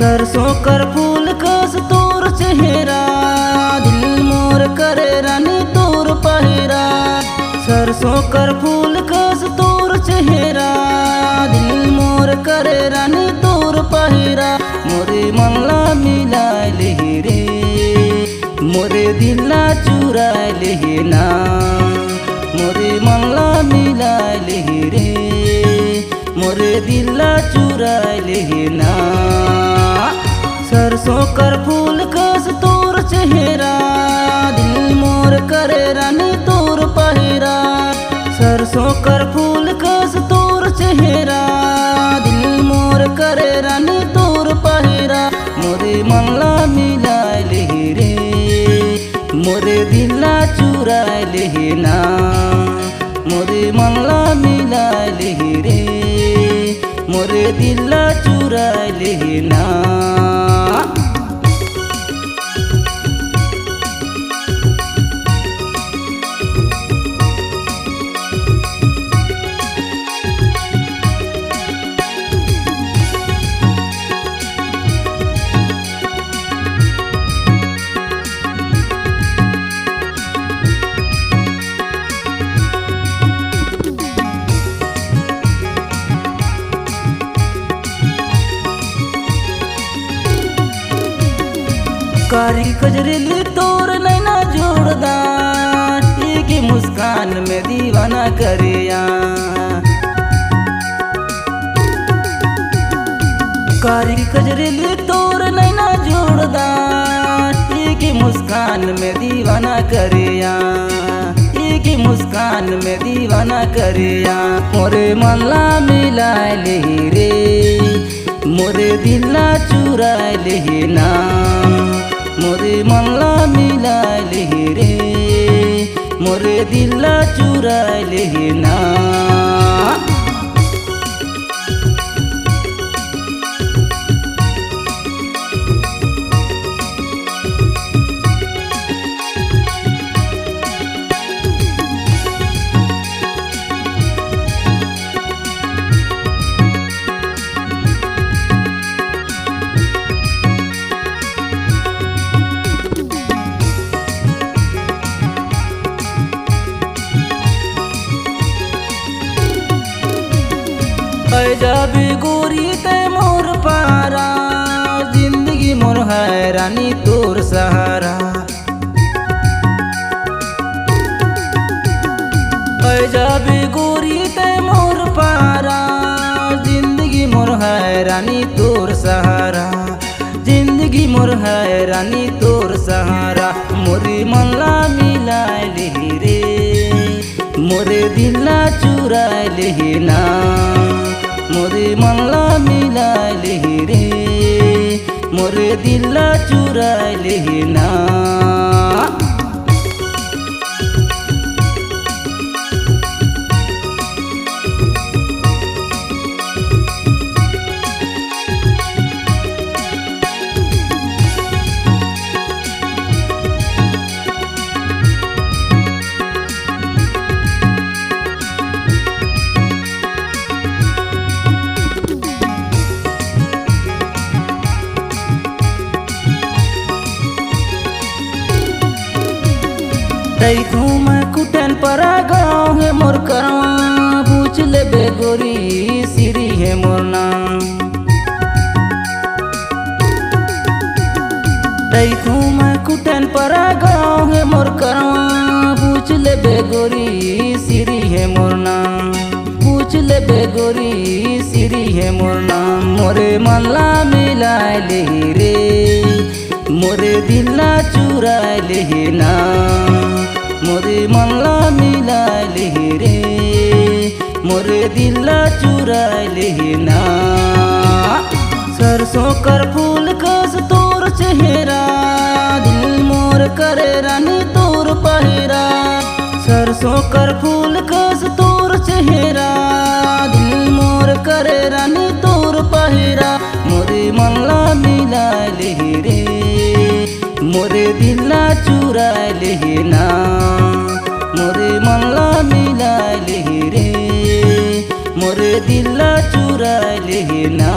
सरसों कर फूल कस तोर चेहरा, दिल मोर करे रानी तोर पहिरा। सरसों कर फूल कस तोर चेहरा, दिल मोर करे रानी तोर पहिरा। मोरे मनला मिलाए ले रे, मोरे दिला चुराए ले ना। मोरे मनला मिलाए ले रे, मोरे दिला चुराए ले ना। सरसों कर फूल कस तोर चेहरा, दिल मोर करे रानी तोर पहिरा। सरसों कर फूल कस तोर चेहरा, दिल मोर करे रानी तोर पहिरा। मोरे मनला मिलाए ले रे, मोरे दिला चुराए ले ना। मोरे मनला मिलाए ले रे, मोरे दिला चुराए ले ना। कारी कजरेली तोर नैना जोड़दार, एक मुस्कान में दीवाना करिया। कारी कजरेली तोर नैना जोड़दार, एक मुस्कान में दीवाना करिया। एक मुस्कान में दीवाना करिया। मोरे मनला मिलाए ले रे, मोरे दिला चुराए ले ना। मोरे मनला मिलाए ले रे, मोरे दिला चुराए ले ना। जाबी गोरी ते मोर पारा, जिंदगी मोर है रानी तोर सहारा। जाबी गोरी ते मोर पारा, जिंदगी मोर है रानी तोर सहारा। जिंदगी मोर है रानी तोर सहारा। मोरे मनला मिलाए ले रे, मोरे दिला चुराए ले ना। मोरे मनला मिलाए ले रे, मोरे दिला चुराए ले ना। देखूं मैं कुटन परा गाँव है मोर करवा, पूछ ले बेगोरी सिरी है मोर नाम। देखूं मैं कुटन परा गाँव है मोर करवा, पूछ ले बेगोरी सिरी है मोर नाम। पूछ ले बेगोरी सिरी है मोर नाम। मोरे मनला मिलाए ले रे, मोरे दिला चुराए ले ना। मोरे मनला मिलाए ले रे, मोरे दिला चुराए ले ना। सरसों कर फूल कस तोर चेहरा, दिल मोर करे रानी तोर पहिरा। सरसों कर फूल कस तोर चेहरा, दिल मोर करे रानी तोर पहिरा। मोरे मनला मिलाए ले रे, मोरे दिला चुराए ले ना। मोरे मनला मिलाए ले रे, मोरे दिला चुराए ले ना।